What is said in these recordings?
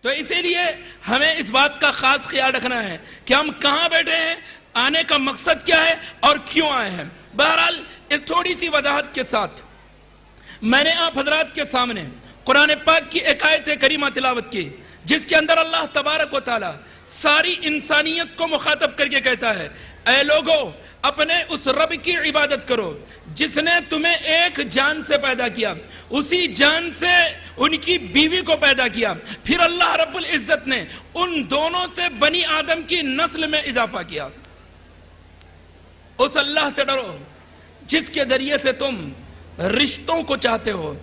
تو اسی لیے ہمیں اس بات کا خاص خیال رکھنا ہے کہ ہم کہاں بیٹھے ہیں، آنے کا مقصد کیا ہے اور کیوں آئے ہیں۔ بہرحال ایک تھوڑی سی وضاحت کے ساتھ میں نے آپ حضرات کے سامنے قرآن پاک کی ایک آیت کریمہ تلاوت کی، جس کے اندر اللہ تبارک و تعالی ساری انسانیت کو مخاطب کر کے کہتا ہے، اے لوگو اپنے اس رب کی عبادت کرو جس نے تمہیں ایک جان سے پیدا کیا، اسی جان سے ان کی بیوی کو پیدا کیا، پھر اللہ رب العزت نے ان دونوں سے بنی آدم کی نسل میں اضافہ کیا۔ اس اللہ سے ڈرو جس کے ذریعے سے تم رشتوں کو چاہتے ہو۔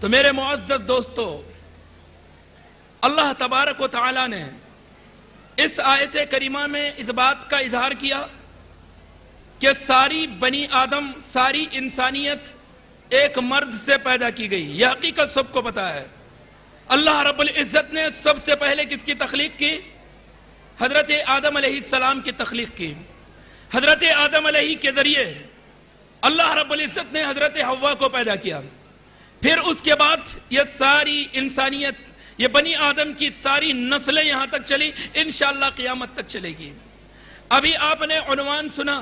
تو میرے معزز دوستو، اللہ تبارک و تعالی نے اس آیت کریمہ میں اس بات کا اظہار کیا کہ ساری بنی آدم، ساری انسانیت ایک مرد سے پیدا کی گئی۔ یہ حقیقت سب کو پتا ہے۔ اللہ رب العزت نے سب سے پہلے کس کی تخلیق کی؟ حضرت آدم علیہ السلام کی تخلیق کی۔ حضرت آدم علیہ کے ذریعے اللہ رب العزت نے حضرت حوا کو پیدا کیا۔ پھر اس کے بعد یہ ساری انسانیت، یہ بنی آدم کی ساری نسلیں یہاں تک چلی، انشاءاللہ قیامت تک چلے گی۔ ابھی آپ نے عنوان سنا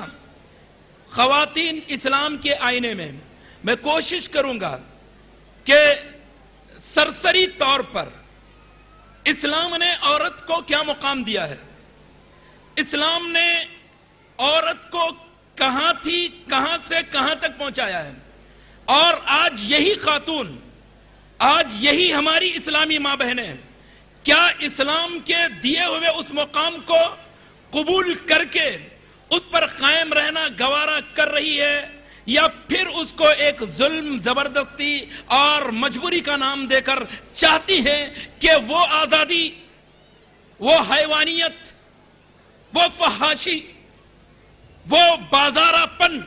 خواتین اسلام کے آئینے میں۔ میں کوشش کروں گا کہ سرسری طور پر اسلام نے عورت کو کیا مقام دیا ہے، اسلام نے عورت کو کہاں تھی، کہاں سے کہاں تک پہنچایا ہے، اور آج یہی خاتون، آج یہی ہماری اسلامی ماں بہنیں کیا اسلام کے دیے ہوئے اس مقام کو قبول کر کے اس پر قائم رہنا گوارا کر رہی ہے، یا پھر اس کو ایک ظلم، زبردستی اور مجبوری کا نام دے کر چاہتی ہے کہ وہ آزادی، وہ حیوانیت، وہ فحاشی، وہ بازارہ پن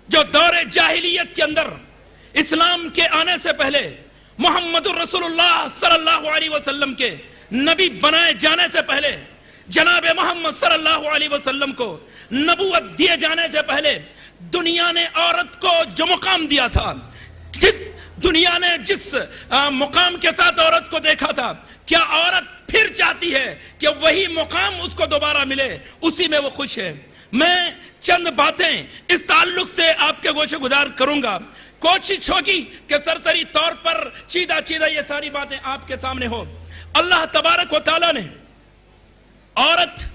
جو دور جاہلیت کے اندر اسلام کے آنے سے پہلے محمد الرسول اللہ صلی اللہ علیہ وسلم کے نبی بنائے جانے سے پہلے، جناب محمد صلی اللہ علیہ وسلم کو نبوت دیے جانے سے پہلے دنیا نے عورت کو جو مقام دیا تھا، دنیا نے جس مقام کے ساتھ عورت کو دیکھا تھا، کیا عورت پھر چاہتی ہے کہ وہی مقام اس کو دوبارہ ملے؟ اسی میں وہ خوش ہے۔ میں چند باتیں اس تعلق سے آپ کے گوشے گزار کروں گا۔ کوشش ہوگی کہ سرسری طور پر چیدہ یہ ساری باتیں آپ کے سامنے ہو۔ اللہ تبارک و تعالیٰ نے عورت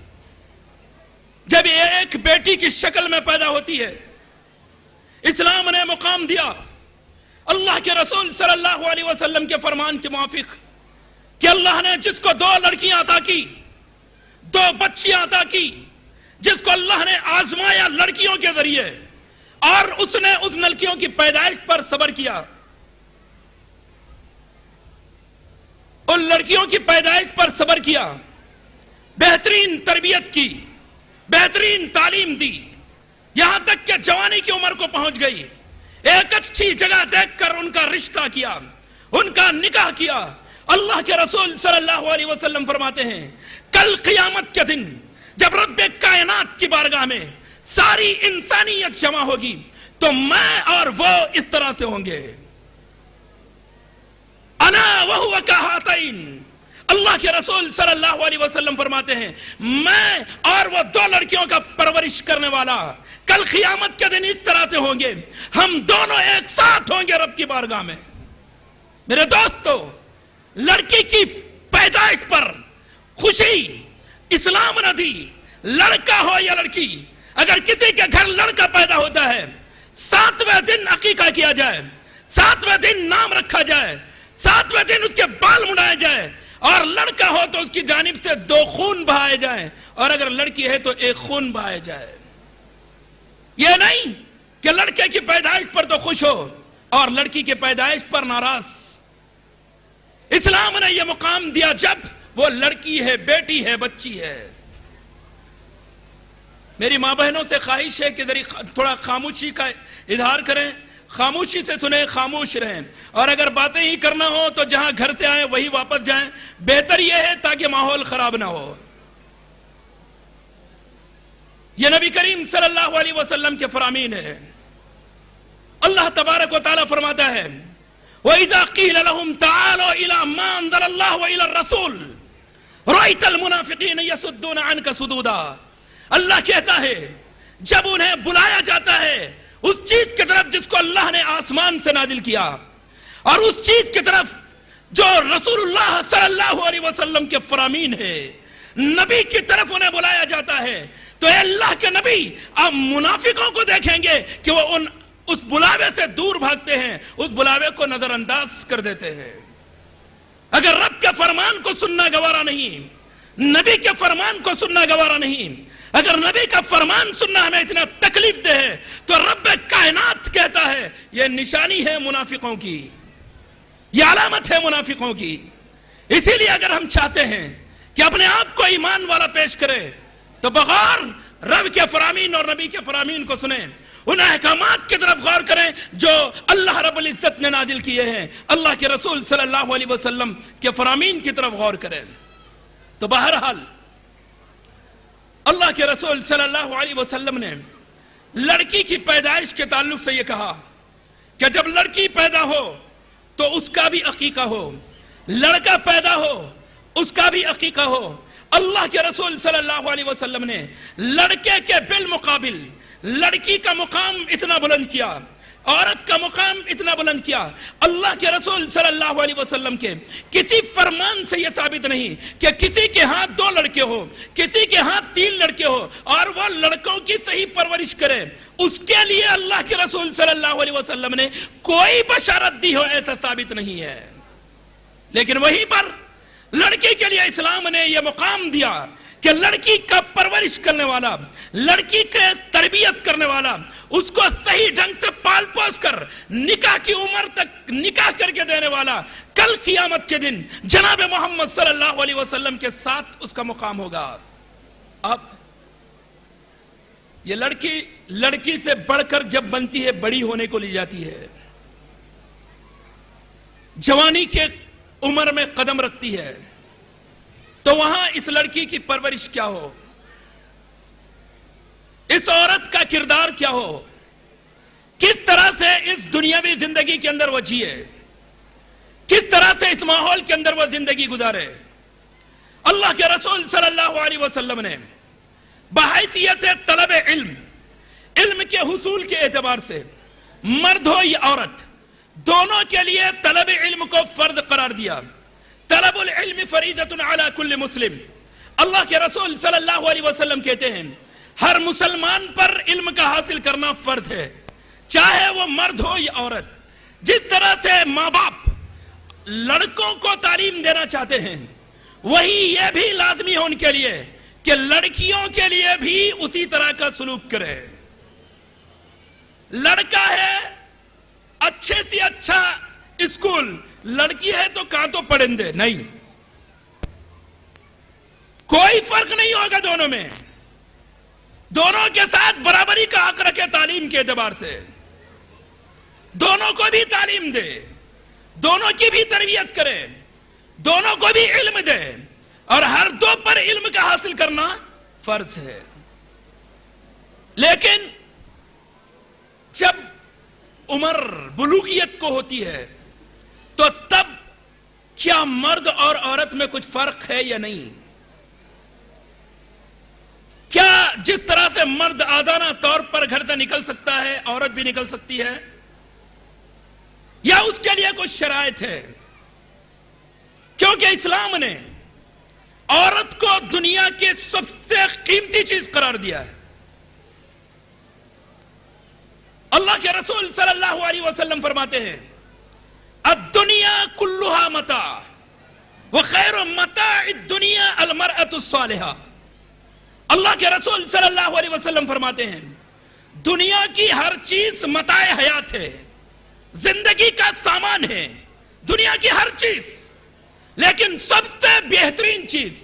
جب ایک بیٹی کی شکل میں پیدا ہوتی ہے، اسلام نے مقام دیا اللہ کے رسول صلی اللہ علیہ وسلم کے فرمان کے موافق کہ اللہ نے جس کو 2 لڑکیاں عطا کی، 2 بچیاں عطا کی، جس کو اللہ نے آزمایا لڑکیوں کے ذریعے، اور اس نے اس لڑکیوں کی پیدائش پر صبر کیا، ان لڑکیوں کی پیدائش پر صبر کیا، بہترین تربیت کی، بہترین تعلیم دی، یہاں تک کہ جوانی کی عمر کو پہنچ گئی، ایک اچھی جگہ دیکھ کر ان کا رشتہ کیا، ان کا نکاح کیا۔ اللہ کے رسول صلی اللہ علیہ وسلم فرماتے ہیں کل قیامت کے دن جب رب کائنات کی بارگاہ میں ساری انسانیت جمع ہوگی تو میں اور وہ اس طرح سے ہوں گے، انا وہو کہاتین۔ اللہ کے رسول صلی اللہ علیہ وسلم فرماتے ہیں میں اور وہ 2 لڑکیوں کا پرورش کرنے والا کل قیامت کے دن اس طرح سے ہوں گے، ہم دونوں ایک ساتھ ہوں گے رب کی بارگاہ میں۔ میرے دوستو، لڑکی کی پیدائش پر خوشی اسلام نہ دی، لڑکا ہو یا لڑکی، اگر کسی کے گھر لڑکا پیدا ہوتا ہے 7ویں دن عقیقہ کیا جائے، 7ویں دن نام رکھا جائے، 7ویں دن اس کے بال مڈائے جائے، اور لڑکا ہو تو اس کی جانب سے 2 خون بہائے جائیں، اور اگر لڑکی ہے تو 1 خون بہائے جائے۔ یہ نہیں کہ لڑکے کی پیدائش پر تو خوش ہو اور لڑکی کی پیدائش پر ناراض۔ اسلام نے یہ مقام دیا جب وہ لڑکی ہے، بیٹی ہے، بچی ہے۔ میری ماں بہنوں سے خواہش ہے کہ تھوڑا خاموشی کا اظہار کریں، خاموشی سے سنیں، خاموش رہیں، اور اگر باتیں ہی کرنا ہو تو جہاں گھر سے آئیں وہی واپس جائیں، بہتر یہ ہے تاکہ ماحول خراب نہ ہو۔ یہ نبی کریم صلی اللہ علیہ وسلم کے فرامین ہے۔ اللہ تبارک و تعالیٰ فرماتا ہے وَإِذَا قِيلَ لَهُمْ تَعَالَوْا إِلَى مَا أَنزَلَ اللَّهُ وَإِلَى الرَّسُولِ رَأَيْتَ الْمُنَافِقِينَ يَصُدُّونَ عَنْكَ صُدُودًا. اللہ کہتا ہے جب انہیں بلایا جاتا ہے اس چیز کی طرف جس کو اللہ نے آسمان سے نازل کیا اور اس چیز کی طرف جو رسول اللہ صلی اللہ علیہ وسلم کے فرامین ہے، نبی کی طرف انہیں بلایا جاتا ہے، تو اے اللہ کے نبی آپ منافقوں کو دیکھیں گے کہ وہ اس بلاوے سے دور بھاگتے ہیں، اس بلاوے کو نظر انداز کر دیتے ہیں. اگر رب کے فرمان کو سننا گوارا نہیں، نبی کے فرمان کو سننا گوارا نہیں، اگر نبی کا فرمان سننا ہمیں اتنا تکلیف دے ہے، تو رب کائنات کہتا ہے یہ نشانی ہے منافقوں کی، یہ علامت ہے منافقوں کی. اسی لیے اگر ہم چاہتے ہیں کہ اپنے آپ کو ایمان والا پیش کرے تو بغیر رب کے فرامین اور نبی کے فرامین کو سنیں، ان احکامات کی طرف غور کریں جو اللہ رب العزت نے نازل کیے ہیں، اللہ کے رسول صلی اللہ علیہ وسلم کے فرامین کی طرف غور کریں. تو بہرحال اللہ کے رسول صلی اللہ علیہ وسلم نے لڑکی کی پیدائش کے تعلق سے یہ کہا کہ جب لڑکی پیدا ہو تو اس کا بھی عقیقہ ہو، لڑکا پیدا ہو اس کا بھی عقیقہ ہو. اللہ کے رسول صلی اللہ علیہ وسلم نے لڑکے کے بالمقابل لڑکی کا مقام اتنا بلند کیا، عورت کا مقام اتنا بلند کیا. اللہ کے رسول صلی اللہ علیہ وسلم کے کسی فرمان سے یہ ثابت نہیں کہ کسی کے ہاتھ 2 لڑکے ہو، کسی کے ہاتھ 3 لڑکے ہو اور وہ لڑکوں کی صحیح پرورش کرے. اس کے لیے اللہ کے رسول صلی اللہ علیہ وسلم نے کوئی بشارت دی ہو ایسا ثابت نہیں ہے. لیکن وہیں پر لڑکی کے لیے اسلام نے یہ مقام دیا کہ لڑکی کا پرورش کرنے والا، لڑکی کے تربیت کرنے والا، اس کو صحیح ڈھنگ سے پال پوس کر نکاح کی عمر تک نکاح کر کے دینے والا کل قیامت کے دن جناب محمد صلی اللہ علیہ وسلم کے ساتھ اس کا مقام ہوگا. اب یہ لڑکی سے بڑھ کر جب بنتی ہے بڑی ہونے کو لی جاتی ہے، جوانی کے عمر میں قدم رکھتی ہے، تو وہاں اس لڑکی کی پرورش کیا ہو، اس عورت کا کردار کیا ہو، کس طرح سے اس دنیاوی زندگی کے اندر وہ جیے، کس طرح سے اس ماحول کے اندر وہ زندگی گزارے. اللہ کے رسول صلی اللہ علیہ وسلم نے بحیثیت طلب علم کے حصول کے اعتبار سے مرد ہو یا عورت دونوں کے لیے طلب علم کو فرض قرار دیا. طلب العلم فریضۃ علی کل مسلم. اللہ کے رسول صلی اللہ علیہ وسلم کہتے ہیں ہر مسلمان پر علم کا حاصل کرنا فرض ہے، چاہے وہ مرد ہو یا عورت. جس طرح سے ماں باپ لڑکوں کو تعلیم دینا چاہتے ہیں، وہی یہ بھی لازمی ہے ان کے لیے کہ لڑکیوں کے لیے بھی اسی طرح کا سلوک کرے. لڑکا ہے اچھے سے اچھا اسکول، لڑکی ہے تو کہاں تو پڑھیں نہیں، کوئی فرق نہیں ہوگا دونوں میں. دونوں کے ساتھ برابری کا حق رکھے تعلیم کے اعتبار سے، دونوں کو بھی تعلیم دے، دونوں کی بھی تربیت کرے، دونوں کو بھی علم دے، اور ہر دو پر علم کا حاصل کرنا فرض ہے. لیکن جب عمر بلوغیت کو ہوتی ہے تو تب کیا مرد اور عورت میں کچھ فرق ہے یا نہیں؟ کیا جس طرح سے مرد آزادانہ طور پر گھر سے نکل سکتا ہے عورت بھی نکل سکتی ہے، یا اس کے لیے کچھ شرائط ہے؟ کیونکہ اسلام نے عورت کو دنیا کی سب سے قیمتی چیز قرار دیا ہے. اللہ کے رسول صلی اللہ علیہ وسلم فرماتے ہیں الدنیا کلها متاع وخیر متاع الدنیا المرأة الصالحہ. اللہ کے رسول صلی اللہ علیہ وسلم فرماتے ہیں دنیا کی ہر چیز متاع حیات ہے، زندگی کا سامان ہے دنیا کی ہر چیز، لیکن سب سے بہترین چیز،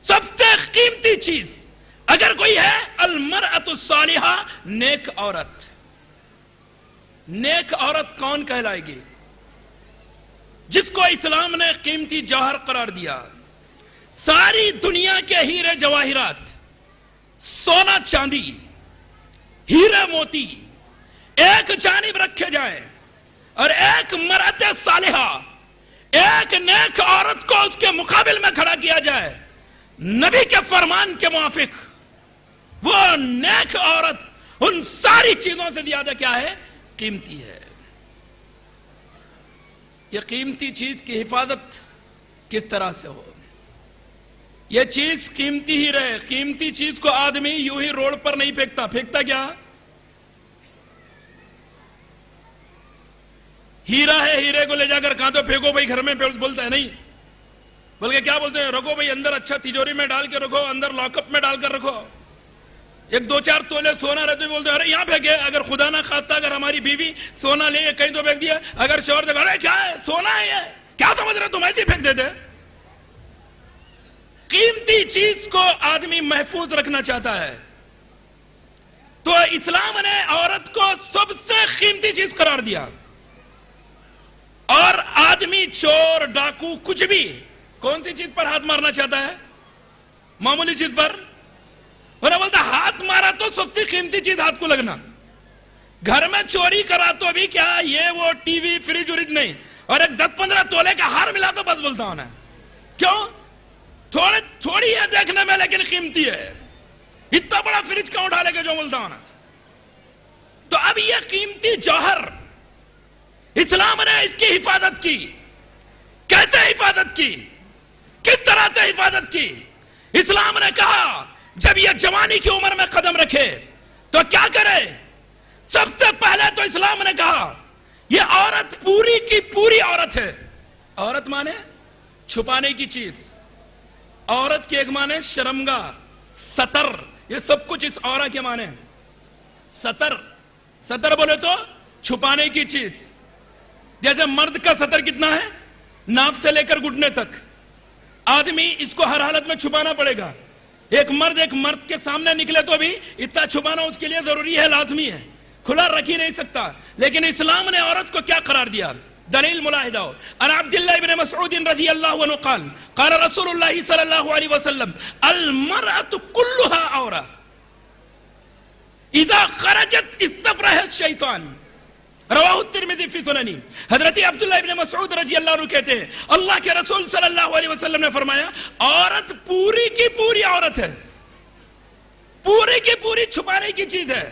سب سے قیمتی چیز اگر کوئی ہے المرأة الصالحہ، نیک عورت. نیک عورت کون کہلائے گی؟ جس کو اسلام نے قیمتی جوہر قرار دیا. ساری دنیا کے ہیرے جواہرات، سونا چاندی، ہیرے موتی ایک جانب رکھے جائیں اور ایک مرأت صالحہ، ایک نیک عورت کو اس کے مقابل میں کھڑا کیا جائے نبی کے فرمان کے موافق، وہ نیک عورت ان ساری چیزوں سے زیادہ کیا ہے؟ قیمتی ہے۔ یہ قیمتی چیز کی حفاظت کس طرح سے ہو؟ یہ چیز قیمتی ہی رہے۔ قیمتی چیز کو آدمی یوں ہی روڈ پر نہیں پھینکتا۔ پھینکتا کیا؟ ہیرا ہے، ہیرے کو لے جا کر کہاں تو پھینکو بھائی گھر میں، بولتا ہے نہیں، بلکہ کیا بولتے ہیں؟ رکھو بھائی اندر، اچھا تجوری میں ڈال کے رکھو، اندر لاک اپ میں ڈال کر رکھو۔ ایک 2-4 تولے سونا رہتے بولتے ہیں ارے یہاں پھینکے، اگر خدا نہ خواستہ اگر ہماری بیوی سونا لے کہیں تو پھینک دیا، اگر شوہر سے ارے کیا ہے سونا ہے، یہ کیا سمجھ رہے تم، ایسے ہی پھینک دیتے۔ قیمتی چیز کو آدمی محفوظ رکھنا چاہتا ہے، تو اسلام نے عورت کو سب سے قیمتی چیز قرار دیا۔ اور آدمی چور ڈاکو کچھ بھی کون سی چیز پر ہاتھ مارنا چاہتا ہے؟ معمولی چیز پر۔ انہیں بولتا ہاتھ مارا تو سب سے قیمتی چیز ہاتھ کو لگنا۔ گھر میں چوری کرا تو بھی کیا یہ وہ ٹی وی فریج وریج نہیں، اور ایک 10-15 تولے کا ہار ملا تو بس بولتا ہوں نا، کیوں؟ تھوڑی ہے دیکھنے میں لیکن قیمتی ہے، اتنا بڑا فریج کیوں اٹھا لے کے جو بولتا ہوں نا۔ تو اب یہ قیمتی جوہر اسلام نے اس کی حفاظت کی۔ کیسے حفاظت کی؟ کس طرح سے حفاظت کی؟ اسلام نے کہا جب یہ جوانی کی عمر میں قدم رکھے تو کیا کرے؟ سب سے پہلے تو اسلام نے کہا یہ عورت پوری کی پوری عورت ہے۔ عورت مانے چھپانے کی چیز، عورت کی ایک مانے شرمگاہ، ستر، یہ سب کچھ اس عورت کے مانے۔ ستر، ستر بولے تو چھپانے کی چیز۔ جیسے مرد کا ستر کتنا ہے؟ ناف سے لے کر گھٹنے تک، آدمی اس کو ہر حالت میں چھپانا پڑے گا۔ ایک مرد کے سامنے نکلے تو بھی اتنا چھپانا اس کے لیے ضروری ہے، لازمی ہے، کھلا رکھ ہی نہیں سکتا۔ لیکن اسلام نے عورت کو کیا قرار دیا؟ دلیل ملاحظہ ہو۔ ان عبداللہ ابن مسعود رضی اللہ عنہ قال قال رسول اللہ صلی اللہ علیہ وسلم المرأة كلها عورة اذا خرجت استفرح الشیطان، رواہ الترمذی فی سننی۔ حضرت عبداللہ ابن مسعود رضی اللہ عنہ کہتے ہیں اللہ کے رسول صلی اللہ علیہ وسلم نے فرمایا عورت پوری کی پوری عورت ہے، پوری کی پوری چھپانے کی چیز ہے،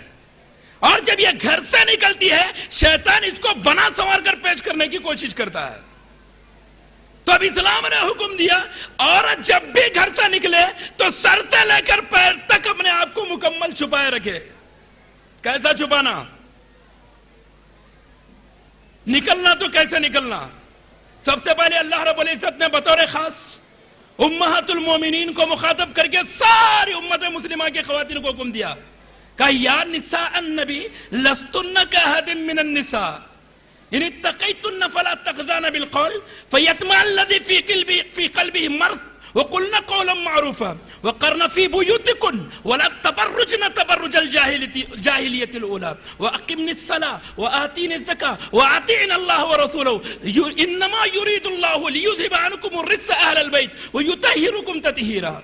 اور جب یہ گھر سے نکلتی ہے شیطان اس کو بنا سنوار کر پیش کرنے کی کوشش کرتا ہے۔ تو اب اسلام نے حکم دیا عورت جب بھی گھر سے نکلے تو سر سے لے کر پیر تک اپنے آپ کو مکمل چھپائے رکھے۔ کیسا چھپانا؟ نکلنا تو کیسے نکلنا؟ سب سے پہلے اللہ رب العزت نے بطور خاص امہات المومنین کو مخاطب کر کے ساری امت مسلمہ کے خواتین کو حکم دیا کہ یا نساء النبی لستن کاحد من النساء ان اتقیتن فلا تخضعن بالقول فیطمع الذی فی قلبہ مرض وقلن قولا معروفا وقرن في بيوتكن ولا تبرجن تبرج الجاهلية الأولى وأقمن الصلاة وآتين الزكاة وأطيعن الله ورسوله إنما يريد الله ليذهب عنكم الرجس أهل البيت ويطهركم تطهيرا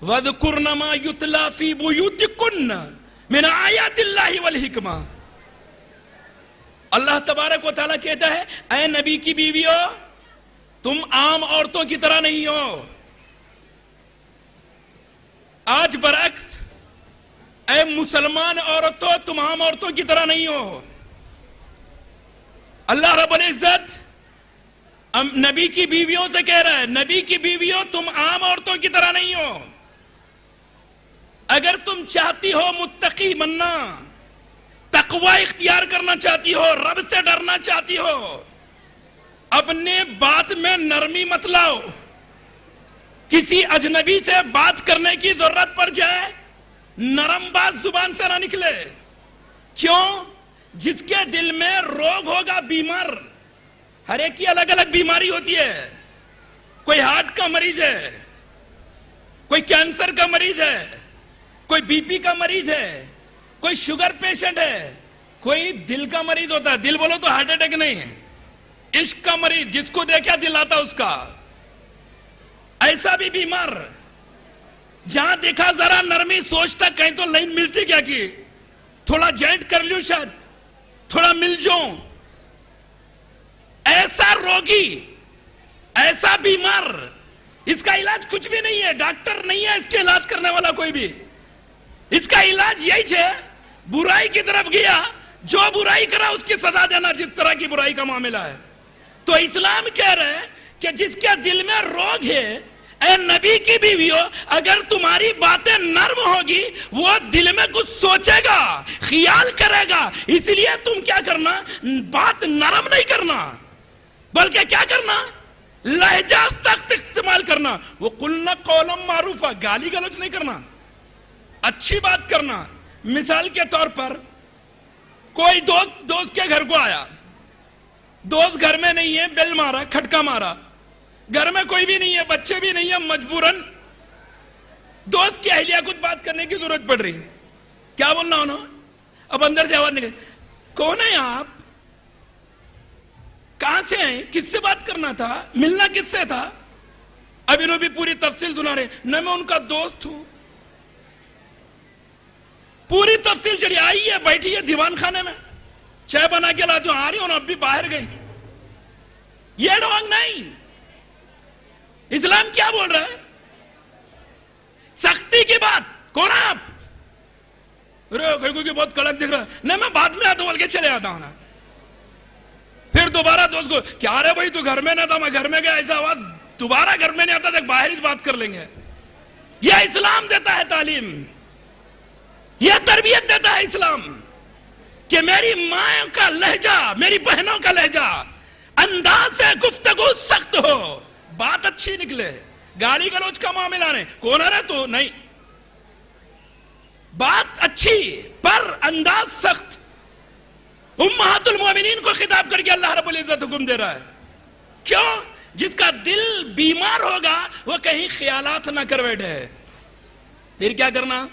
واذكرن ما يتلى في بيوتكن من آيات الله والحكمة۔ اللہ تبارک و تعالیٰ کہتا ہے اے نبی کی بیویوں تم عام عورتوں کی طرح نہیں ہو۔ آج برعکس اے مسلمان عورتوں تم عام عورتوں کی طرح نہیں ہو۔ اللہ رب العزت نبی کی بیویوں سے کہہ رہا ہے نبی کی بیویوں تم عام عورتوں کی طرح نہیں ہو۔ اگر تم چاہتی ہو متقی بننا، تقوی اختیار کرنا چاہتی ہو، رب سے ڈرنا چاہتی ہو، اپنے بات میں نرمی مت لاؤ۔ کسی اجنبی سے بات کرنے کی ضرورت پڑ جائے نرم بات زبان سے نہ نکلے۔ کیوں؟ جس کے دل میں روگ ہوگا، بیمار، ہر ایک کی الگ الگ بیماری ہوتی ہے، کوئی ہارٹ کا مریض ہے، کوئی کینسر کا مریض ہے، کوئی بی پی کا مریض ہے، کوئی شوگر پیشنٹ ہے، کوئی دل کا مریض ہوتا ہے، دل بولو تو ہارٹ اٹیک نہیں ہے، عشق کا مریض جس کو دیکھا دل آتا اس کا، ایسا بھی بیمار جہاں دیکھا ذرا نرمی سوچتا کہیں تو لائن ملتی کیا کی، تھوڑا جوائنٹ کر لیوں، شاید تھوڑا مل جاؤں، ایسا روگی، ایسا بیمار، اس کا علاج کچھ بھی نہیں ہے، ڈاکٹر نہیں ہے اس کے علاج کرنے والا کوئی بھی. اس کا علاج یہی ہے، برائی کی طرف گیا، جو برائی کرا اس کی سزا دینا، جس طرح کی برائی کا معاملہ ہے. تو اسلام کہہ رہے ہیں کہ جس کے دل میں روگ ہے، اے نبی کی بیویو، اگر تمہاری باتیں نرم ہوگی، وہ دل میں کچھ سوچے گا، خیال کرے گا. اس لیے تم کیا کرنا، بات نرم نہیں کرنا، بلکہ کیا کرنا، لہجہ سخت استعمال کرنا. وہ قلنا قولا معروفا، گالی گلوچ نہیں کرنا، اچھی بات کرنا. مثال کے طور پر کوئی دوست کے گھر کو آیا، دوست گھر میں نہیں ہے، بیل مارا، کھٹکا مارا، گھر میں کوئی بھی نہیں ہے، بچے بھی نہیں ہے، مجبوراً دوست کی اہلیہ کچھ بات کرنے کی ضرورت پڑ رہی ہے. کیا بولنا ہونا؟ اب اندر سے آواز نکلے، کون ہے آپ، کہاں سے ہیں، کس سے بات کرنا تھا، ملنا کس سے تھا؟ اب انہوں بھی پوری تفصیل سنا رہے، نہ میں ان کا دوست ہوں، پوری تفصیل چلی. آئی ہے، بیٹھی ہے دیوان خانے میں، چائے بنا کے لاتی ہوں، آ رہی ہوں، اب بھی باہر گئی. یہ ڈھونگ نہیں. اسلام کیا بول رہا ہے؟ سختی کی بات. کون آپ؟ کوئی بہت کڑک دکھ رہا ہے، نہیں میں بعد میں آتا ہوں، بول کے چلے آتا ہوں نا. پھر دوبارہ دوست کو، کیا رہے بھائی تو گھر میں نہ تھا، میں گھر میں گیا، ایسا آواز، دوبارہ گھر میں نہیں آتا تھا، باہر ہی بات کر لیں گے. یہ اسلام دیتا ہے تعلیم، یہ تربیت دیتا ہے اسلام، کہ میری ماں کا لہجہ، میری بہنوں کا لہجہ، انداز سے گفتگو سخت ہو، بات اچھی نکلے، گالی گلوچ کا معاملہ نہیں. کون ہے تو نہیں، بات اچھی پر انداز سخت. امہات المومنین کو خطاب کر کے اللہ رب العزت حکم دے رہا ہے. کیوں؟ جس کا دل بیمار ہوگا وہ کہیں خیالات نہ کر بیٹھے. پھر کیا کرنا؟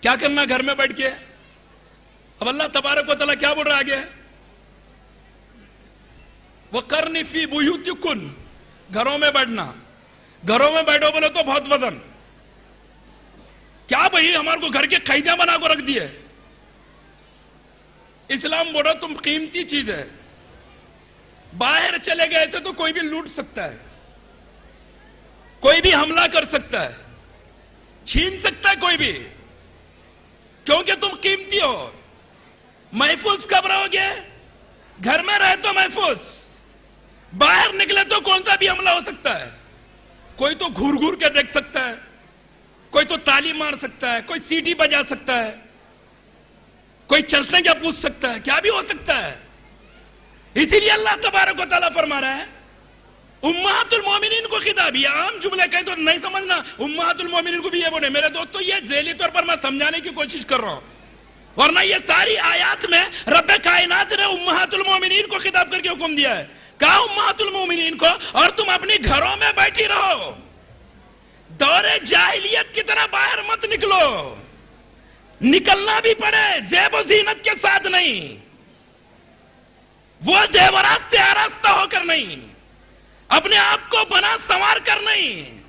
کیا کرنا گھر میں بیٹھ کے؟ اب اللہ تبارک و تعالیٰ کیا بول رہا ہے آگے؟ وَقَرْنِ فِي بُيُوتِكُنْ، گھروں میں بیٹھنا. گھروں میں بیٹھو بولے تو بہت وزن. کیا بھئی ہمارے کو گھر کے قیدیاں بنا کو رکھ دیے؟ اسلام بول رہا تم قیمتی چیز ہے، باہر چلے گئے تھے تو کوئی بھی لوٹ سکتا ہے، کوئی بھی حملہ کر سکتا ہے، چھین سکتا ہے کوئی بھی، کیونکہ تم قیمتی ہو. محفوظ کب رہو گے؟ گھر میں رہے تو محفوظ، باہر نکلے تو کون سا بھی حملہ ہو سکتا ہے. کوئی تو گھور گھور کے دیکھ سکتا ہے، کوئی تو تالی مار سکتا ہے، کوئی سیٹی بجا سکتا ہے، کوئی چلتے کیا پوچھ سکتا ہے، کیا بھی ہو سکتا ہے. اسی لیے اللہ تبارک و تعالیٰ فرما رہا ہے امہات المومنین کو خطاب. یہ عام جملے کہیں تو نہیں سمجھنا، امہات المومنین کو بھی یہ بولے. میرے دوستو یہ ذیلی طور پر میں سمجھانے کی کوشش کر رہا ہوں، ورنہ یہ ساری آیات میں رب کائنات نے امہات المومنین کو خطاب کر کے حکم دیا ہے. کہا امہات المومنین کو، اور تم اپنی گھروں میں بیٹھی رہو، دور جاہلیت کی طرح باہر مت نکلو. نکلنا بھی پڑے زیب و زینت کے ساتھ نہیں، وہ زیورات سے آراستہ ہو کر نہیں، اپنے آپ کو بنا سنوار کر نہیں،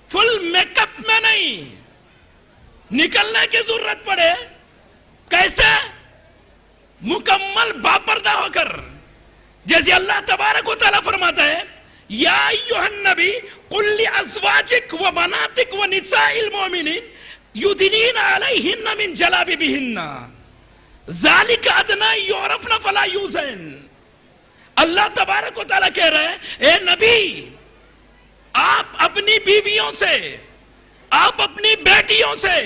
فل میک اپ میں نہیں. نکلنے کی ضرورت پڑے کیسے؟ مکمل باپردہ ہو کر. جیسے اللہ تبارک و تعالیٰ فرماتا ہے یا ایھا النبی قل لازواجک و بناتک و نساء المؤمنین یدنین علیہن من جلابیبہن ذالک ادنی یعرفن فلا یؤذین. اللہ تبارک و تعالیٰ کہہ رہے ہیں اے نبی، آپ اپنی بیویوں سے، آپ اپنی بیٹیوں سے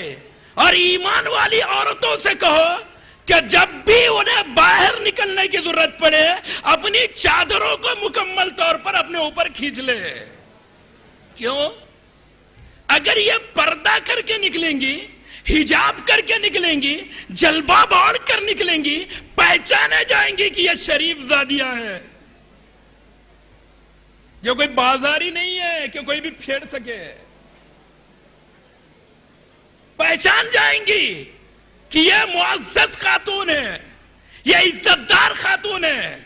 اور ایمان والی عورتوں سے کہو کہ جب بھی انہیں باہر نکلنے کی ضرورت پڑے اپنی چادروں کو مکمل طور پر اپنے اوپر کھینچ لے. کیوں؟ اگر یہ پردہ کر کے نکلیں گی، حجاب کر کے نکلیں گی، جلباب اوڑھ کر نکلیں گی، پہچانے جائیں گی کہ یہ شریف زادیاں ہیں. یہ کوئی بازاری نہیں ہے کہ کوئی بھی پھیڑ سکے. پہچان جائیں گی کہ یہ معزز خاتون ہے، یہ عزت دار خاتون ہے،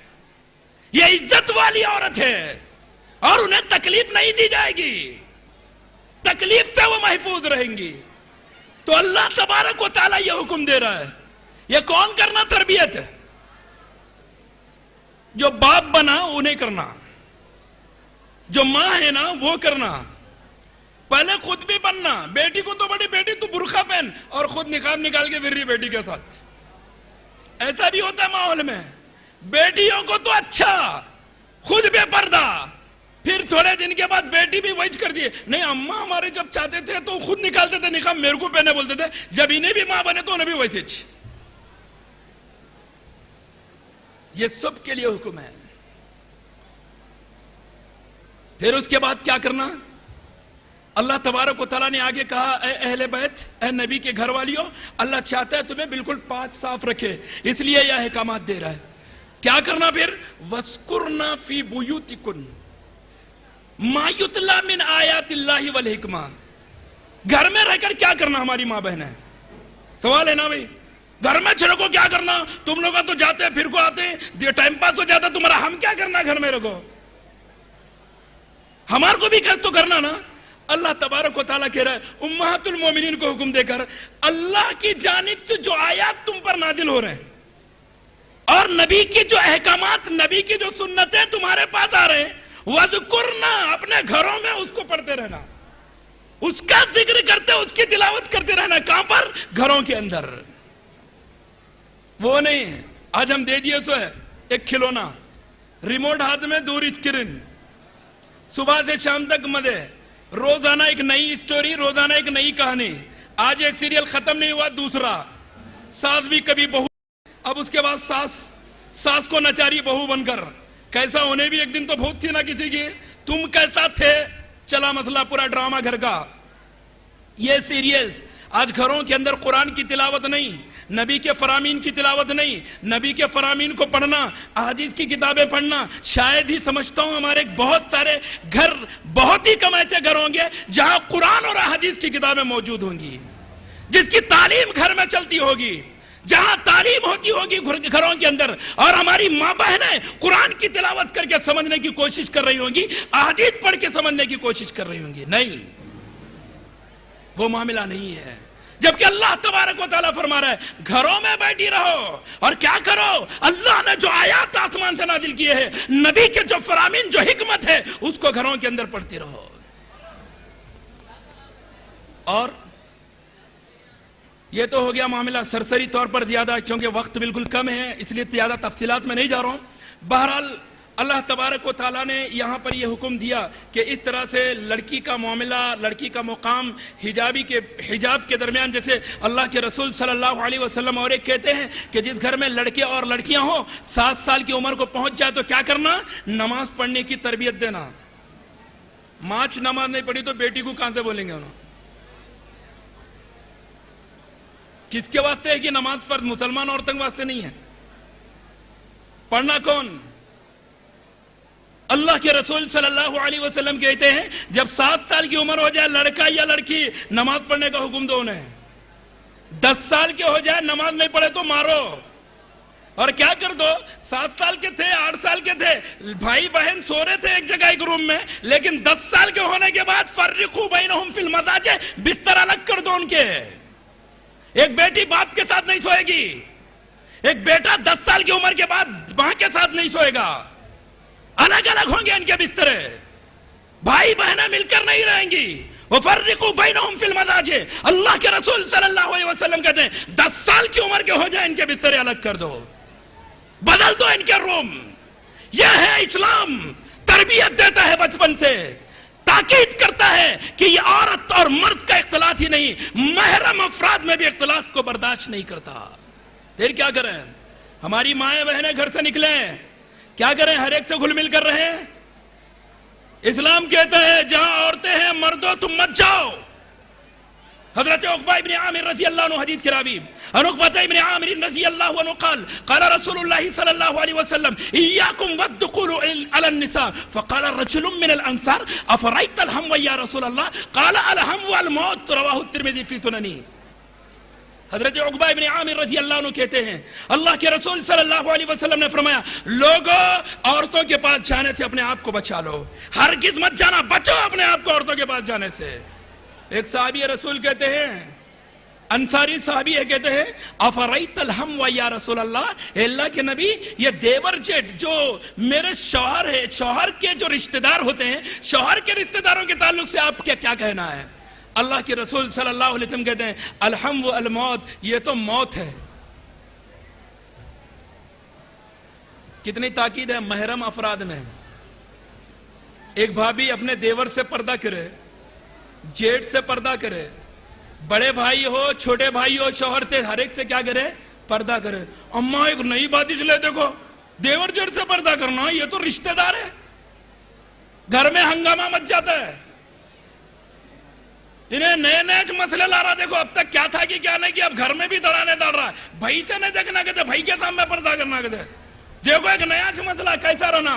یہ عزت والی عورت ہے، اور انہیں تکلیف نہیں دی جائے گی، تکلیف سے وہ محفوظ رہیں گی. تو اللہ تبارک و تعالیٰ یہ حکم دے رہا ہے. یہ کون کرنا تربیت ہے؟ جو باپ بنا وہ نہیں کرنا, جو ماں ہے نا وہ کرنا. پہلے خود بھی بننا. بیٹی کو تو بڑی بیٹی تو برقع پہن اور خود نقاب نکال کے پھر رہی بیٹی کے ساتھ. ایسا بھی ہوتا ہے ماحول میں. بیٹیوں کو تو اچھا خود بے پردہ, پھر تھوڑے دن کے بعد بیٹی بھی وہی کر دیے. نہیں اماں ہمارے جب چاہتے تھے تو خود نکالتے تھے نقاب, میرے کو پہنے بولتے تھے. جب انہیں بھی ماں بنے تو انہیں بھی ویسے. یہ سب کے لیے حکم ہے. پھر اس کے بعد کیا کرنا؟ اللہ تبارک و تعالیٰ نے آگے کہا اے اہل بیت, اے نبی کے گھر والیوں, اللہ چاہتا ہے تمہیں بالکل پاک صاف رکھے, اس لیے یہ احکامات دے رہا ہے. کیا کرنا پھر؟ وَاسْكُرْنَا فِي بُيُوتِكُنْ مَا يُتْلَى مِنْ آيَاتِ اللَّهِ وَالْحِكْمَةِ. گھر میں رہ کر کیا کرنا ہماری ماں بہن ہے؟ سوال ہے نا بھئی. گھر میں چھڑے کو کیا کرنا؟ تم لوگ تو جاتے ہیں پھر کو آتے ہیں, ٹائم پاس ہو جاتا تمہارا, ہم کیا کرنا گھر میں رکھو؟ ہمارے کو بھی تو کرنا نا. اللہ تبارک و تعالیٰ کہہ رہا ہے امہات المومنین کو حکم دے کر, اللہ کی جانب سے جو آیات تم پر نازل ہو رہے ہیں اور نبی کی جو احکامات, نبی کی جو سنتیں تمہارے پاس آ رہے ہیں, وَذْكُرْنَا اپنے گھروں میں اس کو پڑھتے رہنا, اس کا ذکر کرتے, اس کی تلاوت کرتے رہنا. کہاں پر؟ گھروں کے اندر. وہ نہیں آج ہم دے دیے سو ہے ایک کھلونا, ریموٹ ہاتھ میں, دور اسکرین, صبح سے شام تک مزے, روزانہ ایک نئی سٹوری, روزانہ ایک نئی کہانی. آج ایک سیریل ختم نہیں ہوا, دوسرا. ساس بھی کبھی بہو, اب اس کے بعد ساس کو نچاری بہو بن کر. کیسا ہونے بھی ایک دن تو بہت تھی نا کسی کی, تم کیسا تھے, چلا مسئلہ پورا ڈرامہ گھر کا. یہ سیریلز آج گھروں کے اندر قرآن کی تلاوت نہیں, نبی کے فرامین کی تلاوت نہیں, نبی کے فرامین کو پڑھنا, احادیث کی کتابیں پڑھنا. شاید ہی سمجھتا ہوں ہمارے بہت سارے گھر, بہت ہی کم ایسے گھر ہوں گے جہاں قرآن اور احادیث کی کتابیں موجود ہوں گی, جس کی تعلیم گھر میں چلتی ہوگی, جہاں تعلیم ہوتی ہوگی گھروں کے اندر, اور ہماری ماں بہنیں قرآن کی تلاوت کر کے سمجھنے کی کوشش کر رہی ہوں گی, احادیث پڑھ کے سمجھنے کی کوشش کر رہی ہوں گی. نہیں, وہ معاملہ نہیں ہے. جبکہ اللہ تبارک و تعالیٰ فرما رہا ہے گھروں میں بیٹھی رہو اور کیا کرو؟ اللہ نے جو آیات آسمان سے نازل کیے ہیں, نبی کے جو فرامین, جو حکمت ہے, اس کو گھروں کے اندر پڑھتی رہو. اور یہ تو ہو گیا معاملہ سرسری طور پر زیادہ, چونکہ وقت بالکل کم ہے اس لیے زیادہ تفصیلات میں نہیں جا رہا ہوں. بہرحال اللہ تبارک و تعالیٰ نے یہاں پر یہ حکم دیا کہ اس طرح سے لڑکی کا معاملہ, لڑکی کا مقام حجاب کے درمیان, جیسے اللہ کے رسول صلی اللہ علیہ وسلم اور ایک کہتے ہیں کہ جس گھر میں لڑکے اور لڑکیاں ہوں 7 سال کی عمر کو پہنچ جائے تو کیا کرنا؟ نماز پڑھنے کی تربیت دینا. ماچ نماز نہیں پڑھی تو بیٹی کو کہاں سے بولیں گے انہوں؟ کس کے واسطے ہے کہ نماز فرض مسلمان عورتوں کے واسطے نہیں ہے؟ پڑھنا کون؟ اللہ کے رسول صلی اللہ علیہ وسلم کہتے ہیں جب 7 سال کی عمر ہو جائے لڑکا یا لڑکی, نماز پڑھنے کا حکم دو انہیں. 10 سال کے ہو جائے نماز نہیں پڑھے تو مارو. اور کیا کر دو؟ 7 سال کے تھے, 8 سال کے تھے, بھائی بہن سو رہے تھے ایک جگہ ایک روم میں, لیکن 10 سال کے ہونے کے بعد فرقوا بینہم فی المضاجع, بستر الگ کر دو ان کے. ایک بیٹی باپ کے ساتھ نہیں سوئے گی, ایک بیٹا 10 سال کی عمر کے بعد ماں کے ساتھ نہیں سوئے گا, الگ الگ ہوں گے ان کے بسترے. بھائی بہنیں مل کر نہیں رہیں گی. وَفَرِّقُوا بَيْنَهُمْ فِي الْمَضَاجِعِ, اللہ کے رسول صلی اللہ علیہ وسلم کہتے ہیں 10 سال کی عمر کے ہو جائے ان کے بسترے الگ کر دو, بدل دو ان کے روم. یہ ہے اسلام, تربیت دیتا ہے بچپن سے, تاکید کرتا ہے کہ یہ عورت اور مرد کا اختلاط ہی نہیں, محرم افراد میں بھی اختلاط کو برداشت نہیں کرتا. پھر کیا کریں؟ ہماری مائیں بہنیں گھر سے نکلیں, کیا کریں؟ ہر ایک سے گھل مل کر رہے ہیں. اسلام کہتا ہے جہاں عورتیں ہیں مردوں تم مت جاؤ. حضرت عقبہ ابن عامر رضی اللہ عنہ حدیث کی راوی, عقبہ ابن عامر رضی اللہ عنہ قال رسول اللہ صلی اللہ علیہ وسلم ایاکم والدخول علی النساء فقال رجل من الانصار افرأیت الهم یا رسول اللہ قال الهم والموت رواہ الترمذی فی سننہ. حضرت عقبہ ابن عامر رضی اللہ عنہ کہتے ہیں اللہ کے رسول صلی اللہ علیہ وسلم نے فرمایا لوگوں عورتوں کے پاس جانے سے اپنے آپ کو بچا لو, ہرگز مت جانا, بچو اپنے آپ کو عورتوں کے پاس جانے سے. ایک صحابی رسول کہتے ہیں انصاری صحابی ہے کہتے ہیں افرائت الہم و یا رسول اللہ، اے اللہ کے نبی یہ دیور جیٹ جو میرے شوہر ہے، شوہر کے جو رشتہ دار ہوتے ہیں، شوہر کے رشتہ داروں کے تعلق سے آپ کیا کہنا ہے؟ اللہ کے رسول صلی اللہ علیہ وسلم کہتے ہیں الہم و الموت، یہ تو موت ہے۔ کتنی تاکید ہے محرم افراد میں۔ ایک بھابی اپنے دیور سے پردہ کرے، جیٹ سے پردہ کرے، بڑے بھائی ہو چھوٹے بھائی ہو، شوہر سے ہر ایک سے کیا کرے؟ پردہ کرے۔ اماں ایک نئی بات اس لئے دیکھو، دیور جیٹ سے پردہ کرنا یہ تو رشتہ دار ہے، گھر میں ہنگامہ مچ جاتا ہے، انہیں نئے نئے مسئلے لا رہا۔ دیکھو اب تک کیا تھا کہ کیا نہیں کہ اب گھر میں بھی دڑانے ڈال رہا ہے، بھائی سے نہیں دیکھنا کہتے، بھائی کے سامنے پردہ کرنا کہتے۔ دیکھو ایک نیا مسئلہ کیسا رہنا۔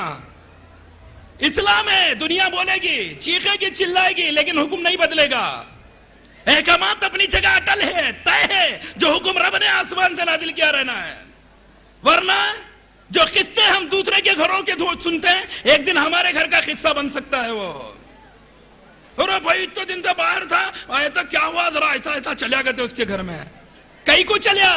اسلام ہے، دنیا بولے گی، چیخے گی، چلائے گی، لیکن حکم نہیں بدلے گا۔ احکامات اپنی جگہ اٹل ہے، طے ہے، جو حکم رب نے آسمان سے نازل کیا رہنا ہے۔ ورنہ جو قصے ہم دوسرے کے گھروں کے سنتے ہیں، ایک دن ہمارے گھر کا قصہ بن سکتا ہے وہ۔ اور بھائی اتنے دن سے باہر تھا، آئے تو کیا ہوا، ذرا ایسا چلیا کرتے اس کے گھر میں، کئی کو چلیا،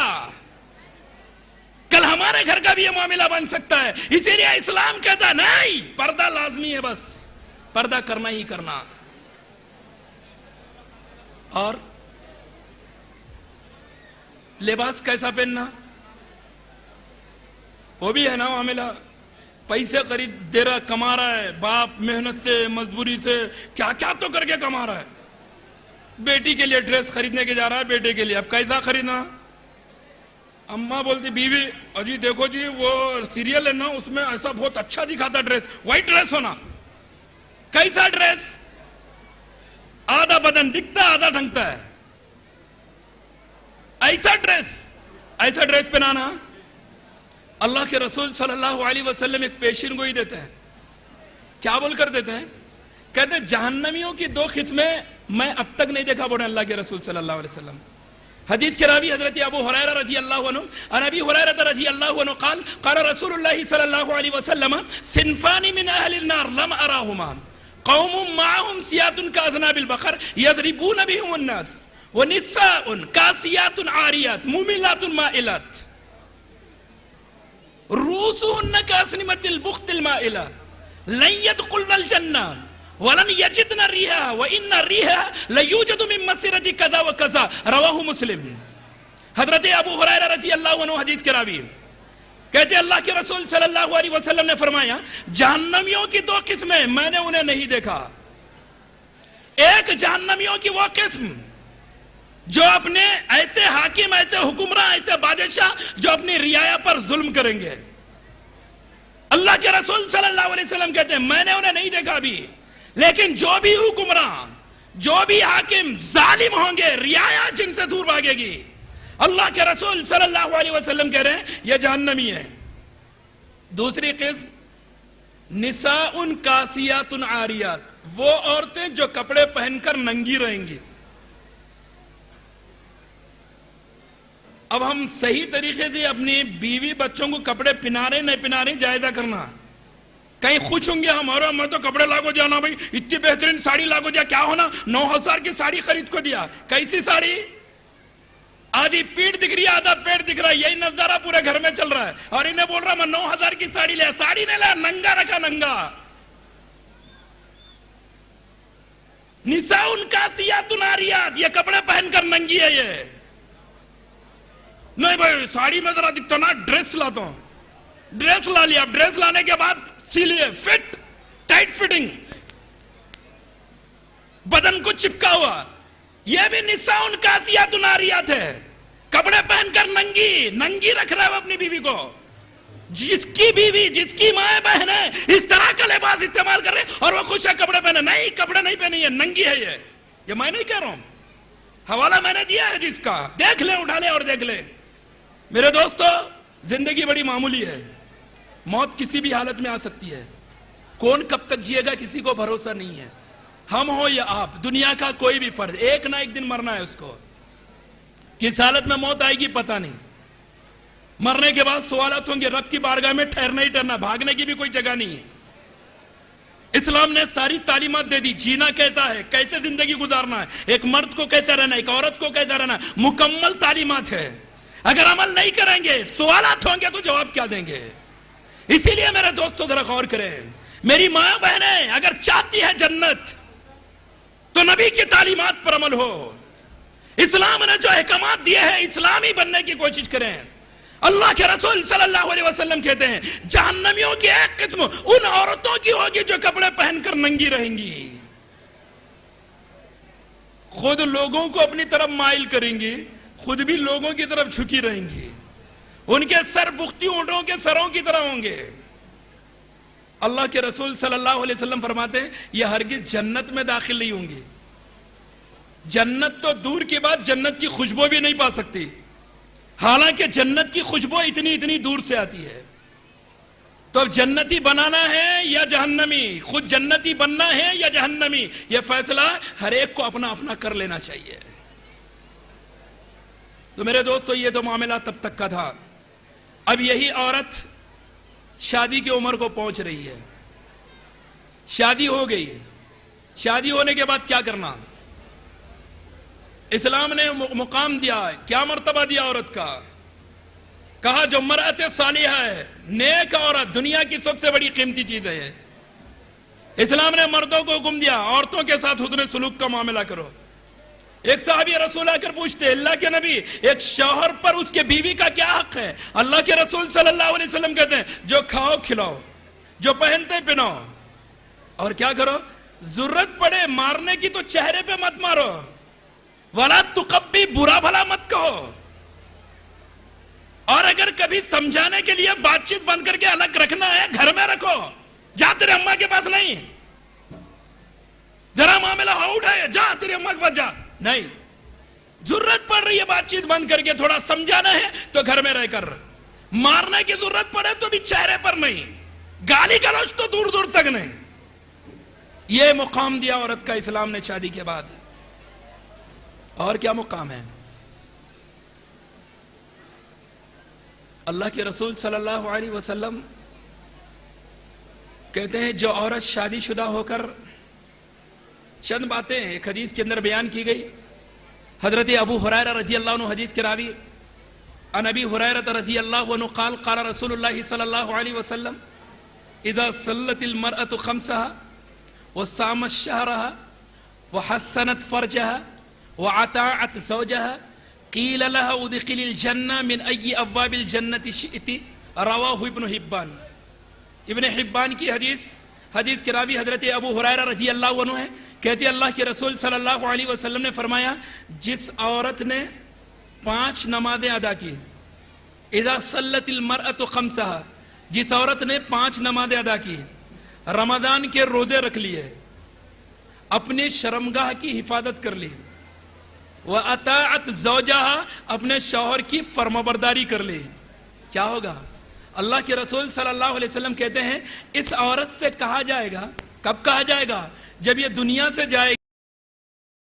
کل ہمارے گھر کا بھی یہ معاملہ بن سکتا ہے۔ اسی لیے اسلام کہتا نہیں، پردہ لازمی ہے، بس پردہ کرنا ہی کرنا۔ اور لباس کیسا پہننا، وہ بھی ہے نا معاملہ۔ پیسے خرید دے رہا، کما رہا ہے، باپ محنت سے مزدوری سے کیا کیا تو کر کے کما رہا ہے، بیٹی کے لیے ڈریس خریدنے کے جا رہا ہے، بیٹے کے لیے اب کیسا خریدنا؟ اماں بولتی بیوی اجی دیکھو جی وہ سیریل ہے نا اس میں ایسا بہت اچھا دکھاتا ڈریس، وائٹ ڈریس ہونا۔ کیسا ڈریس؟ آدھا بدن دکھتا آدھا ڈھنگتا ہے، ایسا ڈریس پہنانا۔ اللہ کے رسول صلی اللہ علیہ وسلم ایک پیشین گوئی دیتے ہیں، کیا بول کر دیتے ہیں؟ کہتے ہیں جہنمیوں کی دو قسمیں میں اب تک نہیں دیکھا، بولے اللہ کے رسول صلی اللہ علیہ وسلم۔ حدیث کے راوی حضرت ابو ہریرہ رضی اللہ عنہ، عن ابی ہریرہ رضی اللہ عنہ قال قال رسول اللہ صلی اللہ علیہ وسلم صنفان من اہل النار لم اراہما، قوم معهم سیات کاذناب البقر یضربون بهم الناس ونساء کاسیات عاریات ممیلات مائلات رؤوسهن كأسنمة البخت المائلة لن يدخلن الجنة ولن يجدن ريحها وإن ريحها ليوجد من مسيرة كذا وكذا، رواه مسلم۔ حضرت ابو ہریرہ رضی اللہ عنہ حدیث کے راوی کہتے اللہ کے رسول صلی اللہ علیہ وسلم نے فرمایا جہنمیوں کی دو قسمیں میں نے انہیں نہیں دیکھا۔ ایک جہنمیوں کی وہ قسم جو اپنے ایسے حاکم، ایسے حکمراں، ایسے بادشاہ جو اپنی رعایا پر ظلم کریں گے۔ اللہ کے رسول صلی اللہ علیہ وسلم کہتے ہیں میں نے انہیں نہیں دیکھا بھی، لیکن جو بھی حکمراں، جو بھی حاکم ظالم ہوں گے، رعایا جن سے دور بھاگے گی، اللہ کے رسول صلی اللہ علیہ وسلم کہہ رہے ہیں یہ جہنمی ہے۔ دوسری قسم نساء کاسیات عاریات، وہ عورتیں جو کپڑے پہن کر ننگی رہیں گی۔ اب ہم صحیح طریقے سے اپنی بیوی بچوں کو کپڑے پہنا رہے نہیں پہنا رہے جائزہ کرنا۔ کہیں خوش ہوں گے ہمارا میں تو کپڑے لاگو جانا، بھائی اتنی بہترین ساڑی لاگو جا، کیا ہونا 9,000 کی ساڑی خرید کو دیا، کیسی ساڑی؟ آدھی پیٹ دکھ رہی ہے آدھا پیٹ دکھ رہا ہے، یہی نظارہ پورے گھر میں چل رہا ہے، اور انہیں بول رہا میں 9,000 کی ساڑی لیا، ساڑی نہیں لیا، ننگا رکھا ننگا۔ نساء کاسیات عاریات، یہ کپڑے پہن کر ننگی ہے یہ۔ نہیں بھائی ساڑی میں ذرا دکھتا نا، ڈریس لاتا ہوں، ڈریس لا لیا، ڈریس لانے کے بعد سی لیے فٹ، ٹائٹ فٹنگ، بدن کو چپکا ہوا، یہ بھی نساء کاسیات عاریات ہے۔ کپڑے پہن کر ننگی رکھ رہا ہے وہ اپنی بیوی کو۔ جس کی بیوی، جس کی ماں بہن ہے اس طرح کا لباس استعمال کر رہے اور وہ خوش ہے کپڑے پہنے، نہیں کپڑے نہیں پہنے، یہ ننگی ہے۔ یہ میں نہیں کہہ رہا ہوں، حوالہ میں نے دیا ہے جس کا، دیکھ لے، اٹھا لے اور دیکھ لے۔ میرے دوستو زندگی بڑی معمولی ہے، موت کسی بھی حالت میں آ سکتی ہے، کون کب تک جیے گا کسی کو بھروسہ نہیں ہے، ہم ہو یا آپ، دنیا کا کوئی بھی فرد ایک نہ ایک دن مرنا ہے اس کو۔ کس حالت میں موت آئے گی پتہ نہیں، مرنے کے بعد سوالات ہوں گے، رب کی بارگاہ میں ٹھہرنا ہی ٹھہرنا، بھاگنے کی بھی کوئی جگہ نہیں ہے۔ اسلام نے ساری تعلیمات دے دی، جینا کیسا ہے، کیسے زندگی گزارنا ہے، ایک مرد کو کیسے رہنا ہے، ایک عورت کو کیسے رہنا ہے، مکمل تعلیمات ہے۔ اگر عمل نہیں کریں گے، سوالات ہوں گے تو جواب کیا دیں گے؟ اسی لیے میرے دوستو ذرا غور کریں، میری ماں بہنیں اگر چاہتی ہے جنت تو نبی کی تعلیمات پر عمل ہو، اسلام نے جو احکامات دیے ہیں اسلامی بننے کی کوشش کریں۔ اللہ کے رسول صلی اللہ علیہ وسلم کہتے ہیں جہنمیوں کی ایک قسم ان عورتوں کی ہوگی جو کپڑے پہن کر ننگی رہیں گی، خود لوگوں کو اپنی طرف مائل کریں گی، خود بھی لوگوں کی طرف جھکی رہیں گی، ان کے سر بختی اونٹوں کے سروں کی طرح ہوں گے۔ اللہ کے رسول صلی اللہ علیہ وسلم فرماتے ہیں یہ ہرگز جنت میں داخل نہیں ہوں گی، جنت تو دور کی بات جنت کی خوشبو بھی نہیں پا سکتی، حالانکہ جنت کی خوشبو اتنی دور سے آتی ہے۔ تو اب جنتی بنانا ہے یا جہنمی، خود جنتی بننا ہے یا جہنمی، یہ فیصلہ ہر ایک کو اپنا اپنا کر لینا چاہیے۔ تو میرے دوستو یہ تو معاملہ تب تک کا تھا، اب یہی عورت شادی کی عمر کو پہنچ رہی ہے، شادی ہو گئی، شادی ہونے کے بعد کیا کرنا؟ اسلام نے مقام دیا ہے، کیا مرتبہ دیا عورت کا؟ کہا جو مرأت صالحہ ہے، نیک عورت دنیا کی سب سے بڑی قیمتی چیز ہے۔ اسلام نے مردوں کو حکم دیا عورتوں کے ساتھ حسن سلوک کا معاملہ کرو۔ ایک صحابی رسول آ کر پوچھتے اللہ کے نبی ایک شوہر پر اس کے بیوی کا کیا حق ہے؟ اللہ کے رسول صلی اللہ علیہ وسلم کہتے ہیں جو کھاؤ کھلاؤ، جو پہنتے پہناؤ، اور کیا کرو؟ ضرورت پڑے مارنے کی تو چہرے پہ مت مارو، وَلَا تُقَبِّ برا بھلا مت کہو، اور اگر کبھی سمجھانے کے لیے بات چیت بند کر کے الگ رکھنا ہے گھر میں رکھو، جا تیرے اماں کے پاس نہیں، ذرا معاملہ ہو اٹھائے جا تیرے اماں کے پاس جا، نہیں، ضرورت پڑ رہی ہے بات چیت بند کر کے تھوڑا سمجھانا ہے تو گھر میں رہ کر، مارنے کی ضرورت پڑے تو بھی چہرے پر نہیں، گالی گلوچ تو دور دور تک نہیں۔ یہ مقام دیا عورت کا اسلام نے شادی کے بعد۔ اور کیا مقام ہے؟ اللہ کے رسول صلی اللہ علیہ وسلم کہتے ہیں جو عورت شادی شدہ ہو کر، چند باتیں ایک حدیث کے اندر بیان کی گئی، حضرت ابو ہریرہ رضی اللہ عنہ حدیث کے راوی، عن ابی ہریرہ رضی اللہ عنہ قال قال رسول اللہ صلی اللہ علیہ وسلم اذا صلت المرأة خمسها وصامت شهرها وحسنت فرجها وعطاعت زوجها قیل لها ادخل الجنة من ای ابواب الجنة شئت، رواہ ابن حبان۔ ابن حبان کی حدیث کے راوی حضرت ابو ہریرہ رضی اللہ عنہ ہے، کہتے اللہ کے رسول صلی اللہ علیہ وسلم نے فرمایا جس عورت نے 5 نمازیں ادا کی، اذا صلت المرأة خمسها، جس عورت نے 5 نمازیں ادا کی، رمضان کے روزے رکھ لیے، اپنے شرمگاہ کی حفاظت کر لی، وَأَطَاعَتْ زَوْجَهَا، اپنے شوہر کی فرمانبرداری کر لی، کیا ہوگا؟ اللہ کے رسول صلی اللہ علیہ وسلم کہتے ہیں اس عورت سے کہا جائے گا، کب کہا جائے گا؟ جب یہ دنیا سے جائے گا